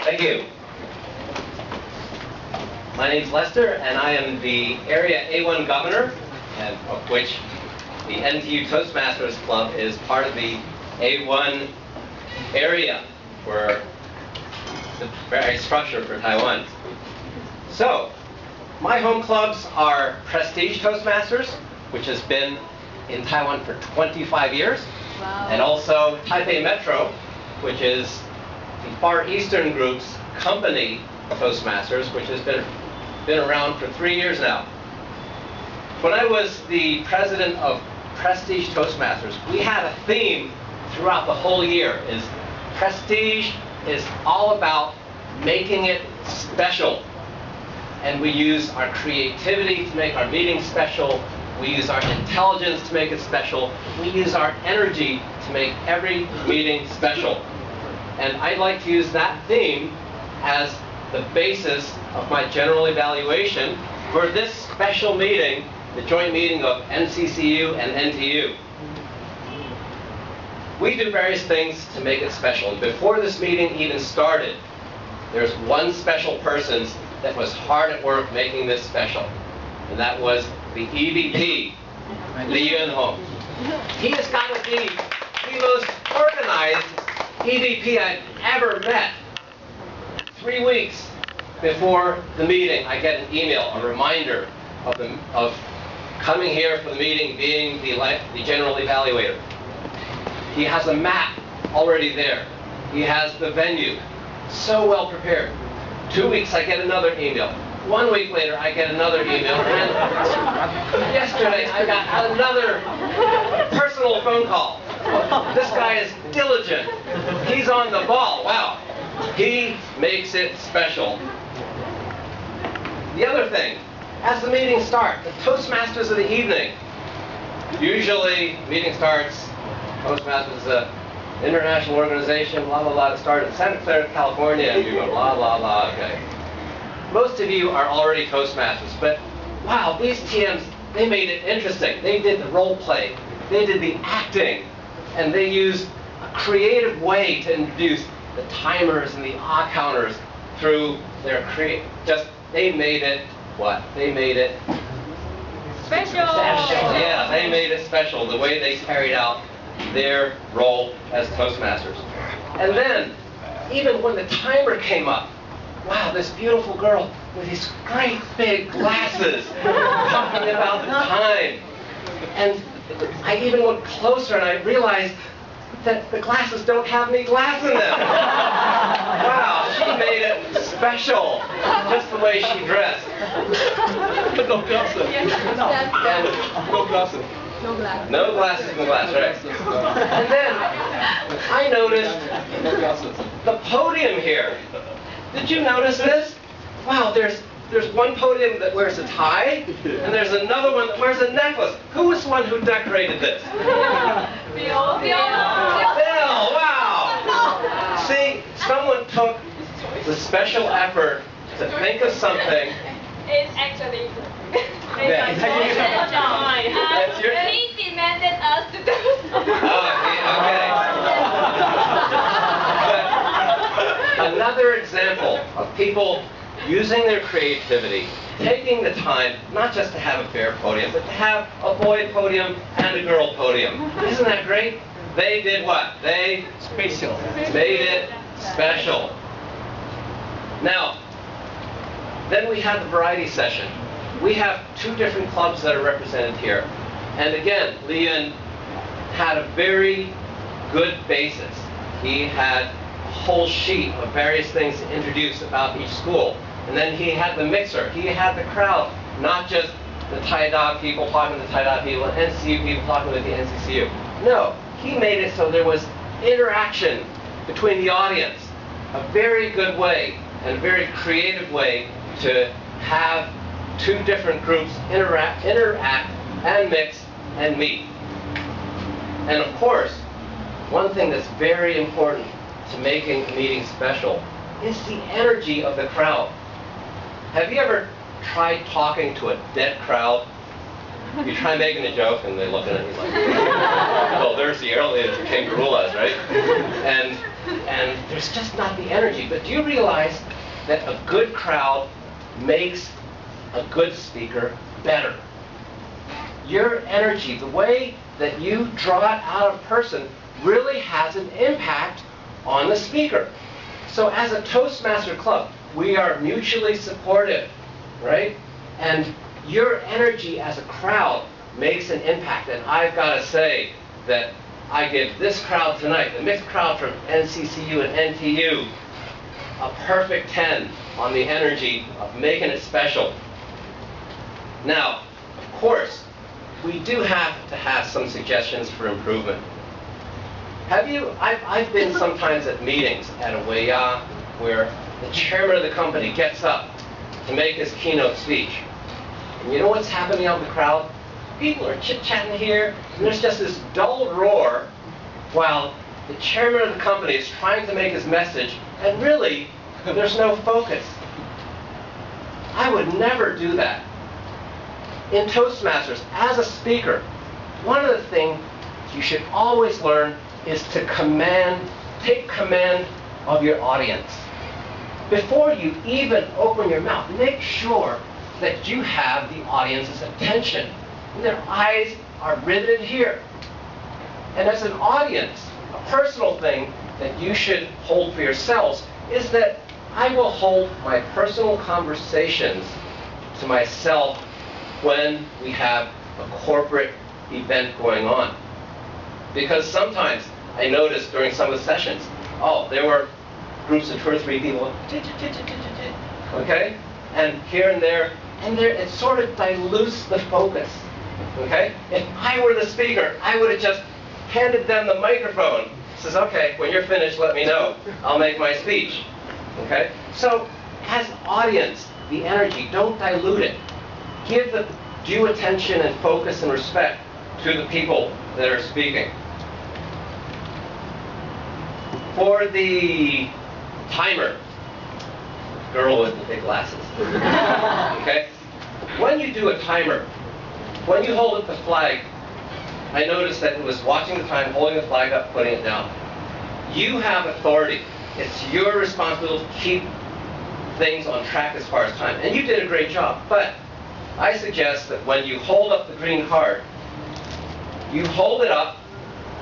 Thank you. My name's Lester, and I am the Area A1 Governor, and of which the NTU Toastmasters Club is part of the A1 area for the very structure for Taiwan. So, my home clubs are Prestige Toastmasters, which has been in Taiwan for 25 years, and also Taipei Metro, which is the Far Eastern Group's company Toastmasters, which has been around for 3 years now. When I was the president of Prestige Toastmasters, we had a theme throughout the whole year. Prestige is all about making it special. And we use our creativity to make our meetings special. We use our intelligence to make it special. We use our energy to make every meeting special. And I'd like to use that theme as the basis of my general evaluation for this special meeting, the joint meeting of NCCU and NTU. We do various things to make it special. Before this meeting even started, there's one special person that was hard at work making this special, and that was the EVP, Li Yunhong. He has got to be the most organized EVP I've ever met. 3 weeks before the meeting, I get an email, a reminder of coming here for the meeting, being the general evaluator. He has a map already there. He has the venue, so well prepared. 2 weeks, I get another email. 1 week later, I get another email. And yesterday, I got another personal phone call. This guy is diligent. He's on the ball. Wow. He makes it special. The other thing, as the meeting starts, the Toastmasters of the evening. Usually, meeting starts, Toastmasters is an international organization, blah, blah, blah. It started in Santa Clara, California, and you go, blah, blah, blah, okay. Most of you are already Toastmasters, but wow, these TMs, they made it interesting. They did the role play, they did the acting, and they used a creative way to introduce the timers and the counters through their they made it, what? They made it special. Yeah, they made it special, the way they carried out their role as Toastmasters. And then, even when the timer came up, wow, this beautiful girl with these great big glasses talking about the time. And I even went closer and I realized that the glasses don't have any glass in them. Wow, she made it special, just the way she dressed. No glasses. No glasses. No glasses in the glass, right? And then I noticed the podium here. Did you notice this? Wow, there's one podium that wears a tie, and there's another one that wears a necklace. Who was the one who decorated this? Bill. Bill, wow! See, someone took the special effort to think of something. It's actually He demanded us to do something. Okay. But another example of people using their creativity, taking the time not just to have a fair podium, but to have a boy podium and a girl podium. Isn't that great? They did what? They made it special. Now, then we had the variety session. We have 2 different clubs that are represented here. And again, Leon had a very good basis. He had a whole sheet of various things to introduce about each school. And then he had the mixer. He had the crowd, not just the Taida people talking to the Taida people, and NCCU people talking with the NCCU. No, he made it so there was interaction between the audience. A very good way and a very creative way to have 2 different groups interact and mix and meet. And of course, one thing that's very important to making a meeting special is the energy of the crowd. Have you ever tried talking to a dead crowd? you try making a joke, and they look at it like, well, there's the alien who came to rule us, right? And there's just not the energy. But do you realize that a good crowd makes a good speaker better? Your energy, the way that you draw it out of a person, really has an impact on the speaker. So as a Toastmaster club, we are mutually supportive, right? And your energy as a crowd makes an impact. And I've got to say that I give this crowd tonight, the mixed crowd from NCCU and NTU, a perfect 10 on the energy of making it special. Now, of course, we do have to have some suggestions for improvement. I've been sometimes at meetings at a Weiya where the chairman of the company gets up to make his keynote speech. And you know what's happening out in the crowd? People are chit-chatting here, and there's just this dull roar while the chairman of the company is trying to make his message, and really, there's no focus. I would never do that. In Toastmasters, as a speaker, one of the things you should always learn is to take command of your audience. Before you even open your mouth, make sure that you have the audience's attention. Their eyes are riveted here. And as an audience, a personal thing that you should hold for yourselves is that I will hold my personal conversations to myself when we have a corporate event going on. Because sometimes I noticed during some of the sessions, there were groups of 2 or 3 people, okay? And here and there, it sort of dilutes the focus, okay? If I were the speaker, I would have just handed them the microphone. Says, okay, when you're finished, let me know. I'll make my speech, okay? So, as audience, the energy, don't dilute it. Give the due attention and focus and respect to the people that are speaking. For the timer, girl with the big glasses, okay? When you do a timer, when you hold up the flag, I noticed that it was watching the time, holding the flag up, putting it down. You have authority. It's your responsibility to keep things on track as far as time. And you did a great job. But I suggest that when you hold up the green card, you hold it up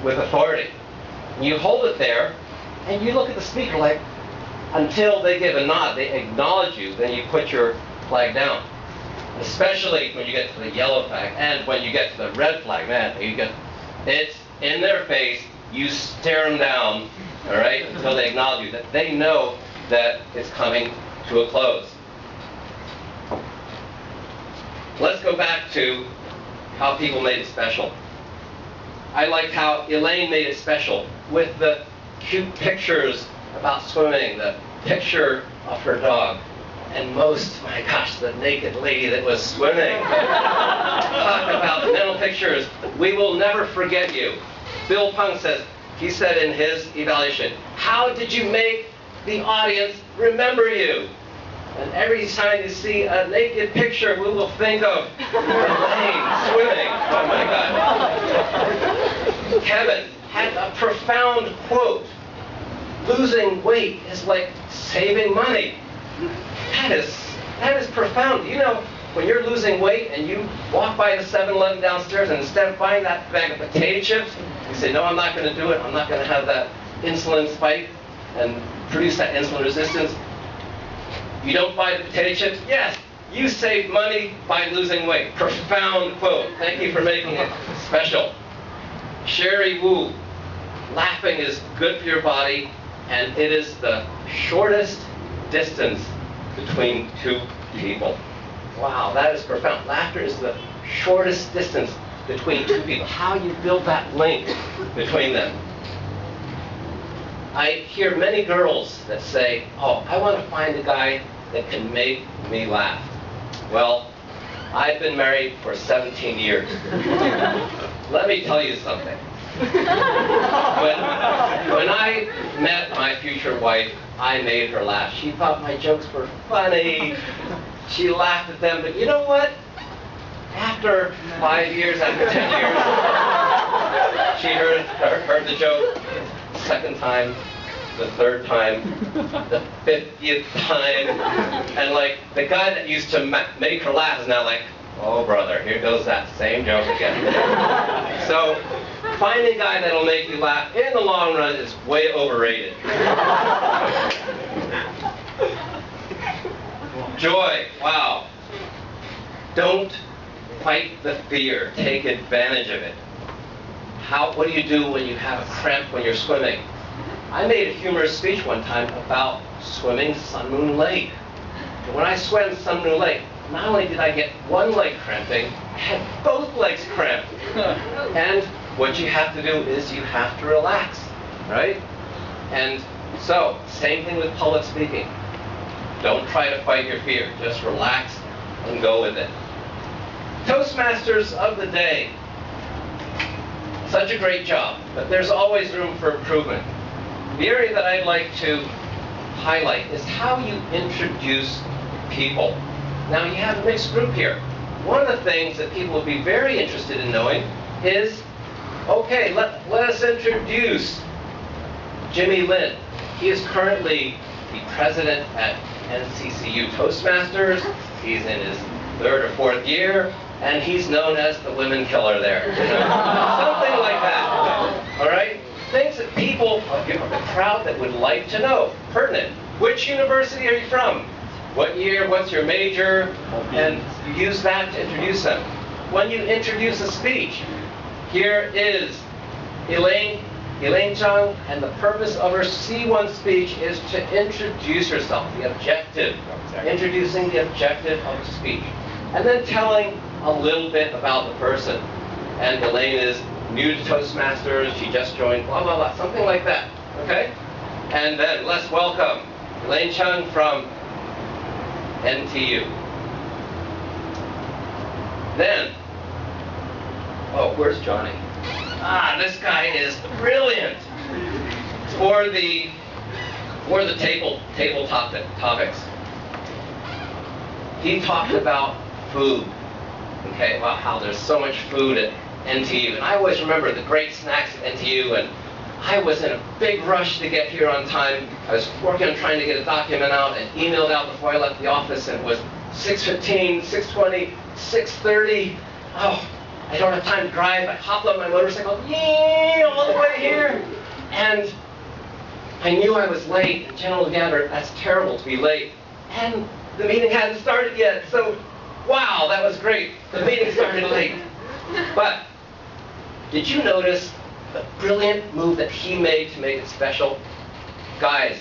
with authority. You hold it there, and you look at the speaker like, until they give a nod, they acknowledge you, then you put your flag down. Especially when you get to the yellow flag, and when you get to the red flag, man, it's in their face, you stare them down, all right, until they acknowledge you, that they know that it's coming to a close. Let's go back to how people made it special. I liked how Elaine made it special with the cute pictures about swimming, the picture of her dog, and most, my gosh, the naked lady that was swimming. Talk about mental pictures. We will never forget you. Bill Pung he said in his evaluation, how did you make the audience remember you? And every time you see a naked picture, we will think of Elaine swimming. Oh my God. Kevin had a profound quote. Losing weight is like saving money. That is profound. You know, when you're losing weight and you walk by the 7-Eleven downstairs and instead of buying that bag of potato chips, you say, no, I'm not going to do it. I'm not going to have that insulin spike and produce that insulin resistance. You don't buy the potato chips? Yes, you save money by losing weight. Profound quote. Thank you for making it special. Sherry Wu, laughing is good for your body, and it is the shortest distance between 2 people. Wow, that is profound. Laughter is the shortest distance between 2 people. How you build that link between them. I hear many girls that say, I want to find a guy that can make me laugh. Well, I've been married for 17 years. Let me tell you something. When I met my future wife, I made her laugh. She thought my jokes were funny. She laughed at them, but you know what? after 5 years, after 10 years, she heard the joke, second time, the third time, the 50th time, and like the guy that used to make her laugh is now like, oh brother, here goes that same joke again. So finding a guy that'll make you laugh in the long run is way overrated. Joy, wow. Don't fight the fear, take advantage of it. What do you do when you have a cramp when you're swimming? I made a humorous speech one time about swimming Sun Moon Lake. And when I swam Sun Moon Lake, not only did I get one leg cramping, I had both legs cramped. And what you have to do is you have to relax, right? And so, same thing with public speaking. Don't try to fight your fear, just relax and go with it. Toastmasters of the day. Such a great job, but there's always room for improvement. The area that I'd like to highlight is how you introduce people. Now you have a mixed group here. One of the things that people would be very interested in knowing is, okay, let us introduce Jimmy Lin. He is currently the president at NCCU Toastmasters. He's in his 3rd or 4th year, and he's known as the women killer there. You know? Something like that. All right? Things that people of the crowd that would like to know. Pertinent. Which university are you from? What year? What's your major? And you use that to introduce them. When you introduce a speech, here is Elaine Zhang, and the purpose of her C1 speech is to introduce herself, the objective, introducing the objective of the speech, and then telling a little bit about the person. And Elaine is new to Toastmasters, she just joined, blah, blah, blah, something like that, okay? And then let's welcome Elaine Chung from NTU. Then, oh, where's Johnny? Ah, this guy is brilliant for the table topics. He talked about food. Okay, about how there's so much food at NTU, and I always remember the great snacks at NTU. And I was in a big rush to get here on time. I was working on trying to get a document out and emailed out before I left the office, and it was 6:15, 6:20, 6:30. Oh. I don't have time to drive. I hopped on my motorcycle, yay, all the way here. And I knew I was late. General Gander, that's terrible to be late. And the meeting hadn't started yet. So, wow, that was great. The meeting started late. But did you notice the brilliant move that he made to make it special? Guys,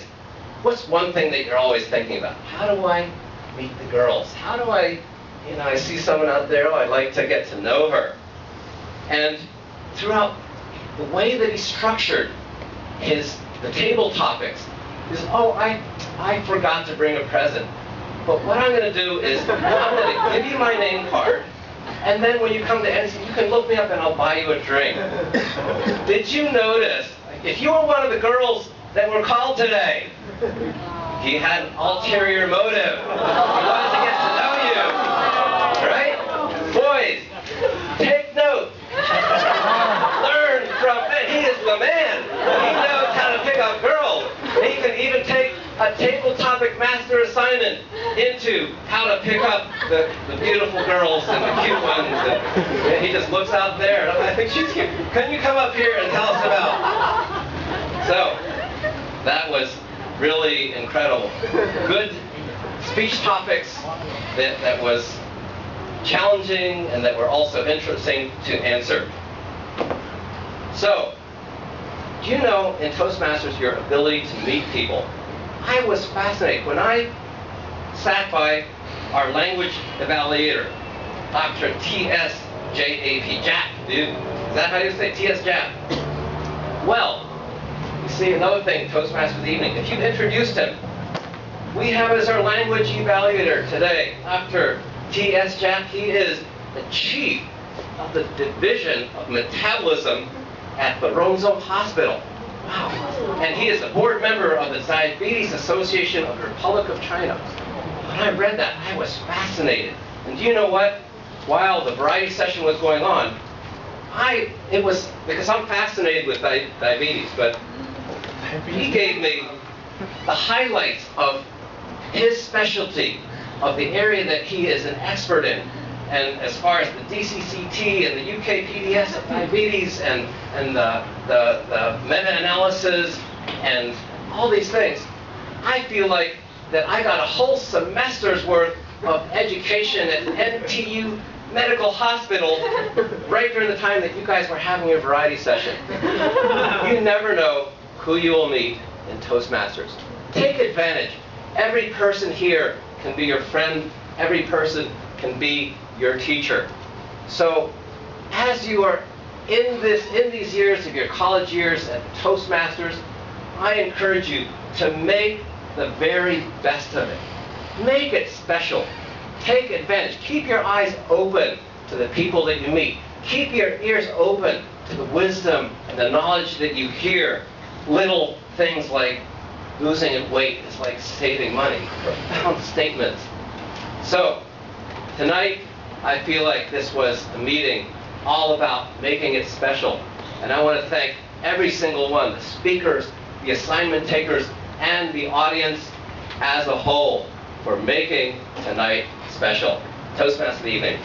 what's one thing that you're always thinking about? How do I meet the girls? How do I I see someone out there, I'd like to get to know her. And throughout the way that he structured the table topics is, oh, I forgot to bring a present. But what I'm going to do is, I'm going to give you my name card, and then when you come to NC, you can look me up and I'll buy you a drink. Did you notice, if you were one of the girls that were called today, he had an ulterior motive. He wanted to get to know you. Right? Boys, take note. Learn from him. He is the man. He knows how to pick up girls. He can even take a table topic master assignment into how to pick up the beautiful girls and the cute ones. And he just looks out there, and I think she's cute. Can you come up here and tell us about? So, that was really incredible. Good speech topics that was challenging and that were also interesting to answer. So, do you know in Toastmasters your ability to meet people? I was fascinated. When I sat by our language evaluator, Dr. T.S. J.A.P. Jap, dude. Is that how you say T.S. Jap? Well, you see, another thing, Toastmasters evening, if you introduced him, we have as our language evaluator today, Dr. T.S. Jap. He is the chief of the Division of Metabolism at the Romzo Hospital. Wow. And he is a board member of the Diabetes Association of the Republic of China. When I read that, I was fascinated. And do you know what? while the variety session was going on, it was, because I'm fascinated with diabetes, but he gave me the highlights of his specialty, of the area that he is an expert in. And as far as the DCCT and the UKPDS of diabetes and the meta-analysis and all these things, I feel like that I got a whole semester's worth of education at NTU Medical Hospital right during the time that you guys were having your variety session. You never know who you will meet in Toastmasters. Take advantage. Every person here can be your friend. Every person can be your teacher. So as you are in these years of your college years at Toastmasters, I encourage you to make the very best of it. Make it special. Take advantage. Keep your eyes open to the people that you meet. Keep your ears open to the wisdom and the knowledge that you hear. Little things like losing weight is like saving money. Profound statements. So, tonight, I feel like this was a meeting all about making it special. And I want to thank every single one, the speakers, the assignment takers, and the audience as a whole for making tonight special. Toastmaster of the evening.